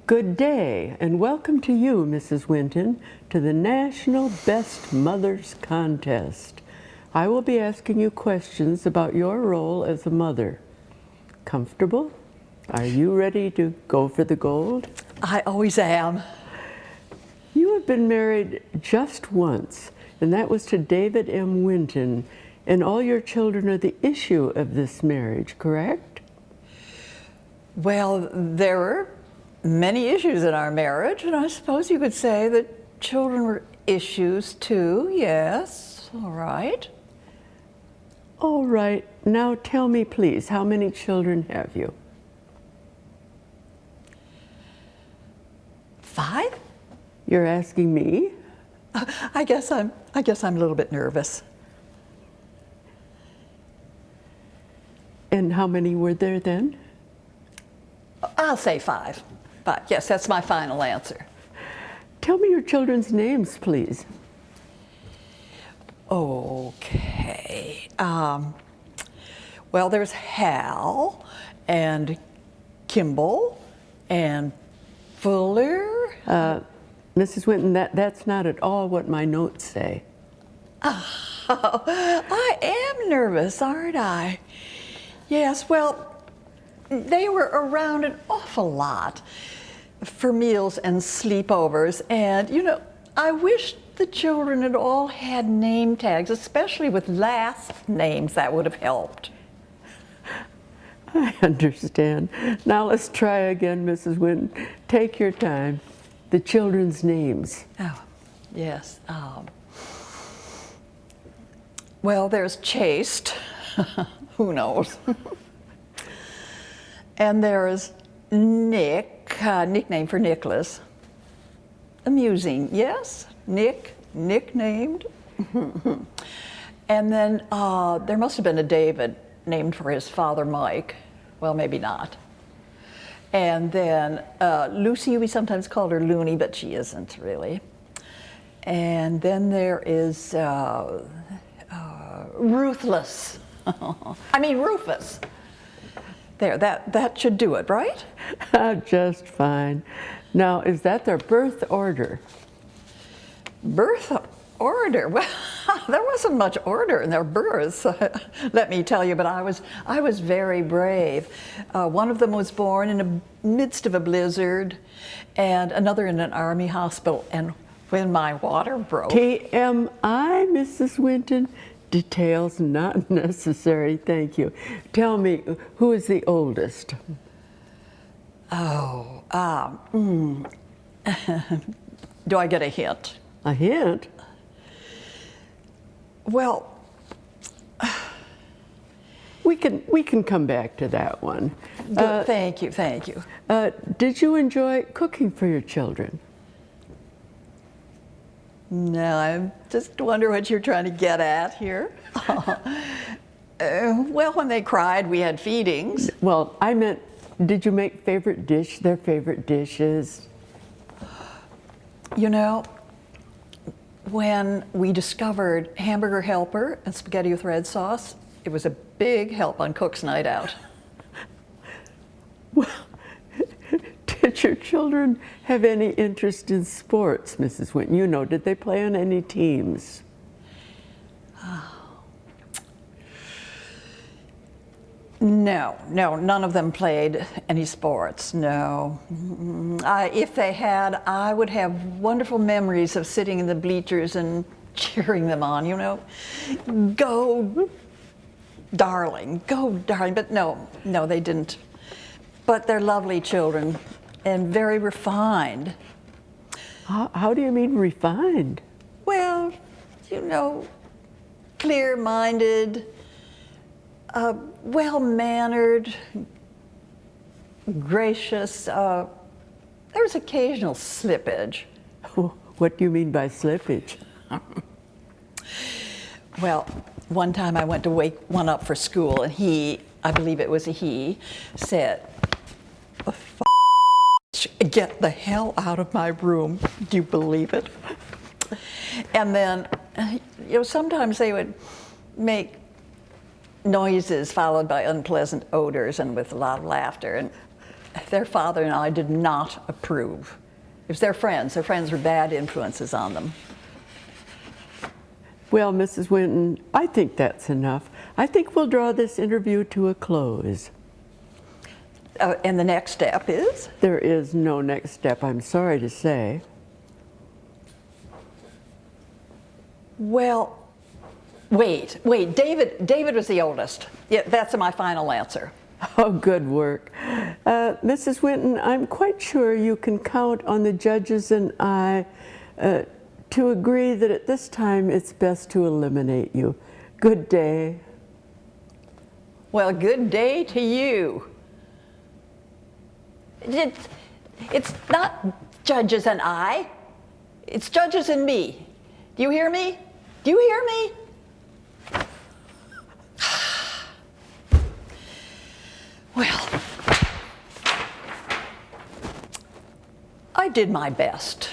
Good day, and welcome to you, Mrs. Winton, to the National Best Mothers Contest. I will be asking you questions about your role as a mother. Comfortable? Are you ready to go for the gold? I always am. You have been married just once, and that was to David M. Winton, and all your children are the issue of this marriage, correct? Well, there were many issues in our marriage, and I suppose you could say that children were issues too, yes, all right. All right, now tell me please, how many children have you? 5? You're asking me? I guess I'm a little bit nervous. And how many were there then? I'll say 5. But yes, that's my final answer. Tell me your children's names, please. Okay. Well, there's Hal and Kimball and Fuller. Mrs. Winton, that's not at all what my notes say. Oh, I am nervous, aren't I? Yes, well, they were around an awful lot for meals and sleepovers, and you know, I wish the children had all had name tags, especially with last names. That would have helped. I understand. Now let's try again, Mrs. Winton. Take your time. The children's names. Oh, yes. Well, there's Chaste. Who knows? And there's Nick, nickname for Nicholas. Amusing, yes? Nicknamed. And then there must have been a David named for his father, Mike. Well, maybe not. And then Lucy, we sometimes called her Looney, but she isn't really. And then there is Ruthless. I mean Rufus. There, that should do it, right? Just fine. Now, is that their birth order? Birth order? Well, there wasn't much order in their births, let me tell you, but I was very brave. One of them was born in the midst of a blizzard, and another in an army hospital, and when my water broke. TMI, Mrs. Winton. Details not necessary, thank you. Tell me, who is the oldest? Oh, do I get a hint? A hint? Well, we can come back to that one. Thank you. Did you enjoy cooking for your children? No, I just wonder what you're trying to get at here. Well, when they cried, we had feedings. Well, I meant, did you make their favorite dishes? You know, when we discovered Hamburger Helper and spaghetti with red sauce, it was a big help on Cook's Night Out. Well, did your children have any interest in sports, Mrs. Winton? You know, did they play on any teams? No, none of them played any sports, no. If they had, I would have wonderful memories of sitting in the bleachers and cheering them on, you know. Go, darling, but no, they didn't. But they're lovely children and very refined. How do you mean refined? Well, you know, clear-minded, well-mannered, gracious. There's occasional slippage. What do you mean by slippage? Well, one time I went to wake one up for school, and he, I believe it was a he, said, "Get the hell out of my room." Do you believe it? And then, you know, sometimes they would make noises followed by unpleasant odors and with a lot of laughter. And their father and I did not approve. It was their friends. Their friends were bad influences on them. Well, Mrs. Winton, I think that's enough. I think we'll draw this interview to a close. And the next step is? There is no next step, I'm sorry to say. Well, wait, David was the oldest. Yeah, that's my final answer. Oh, good work. Mrs. Winton, I'm quite sure you can count on the judges and I to agree that at this time it's best to eliminate you. Good day. Well, good day to you. It's not judges and I, it's judges and me. Do you hear me? Do you hear me? Well, I did my best.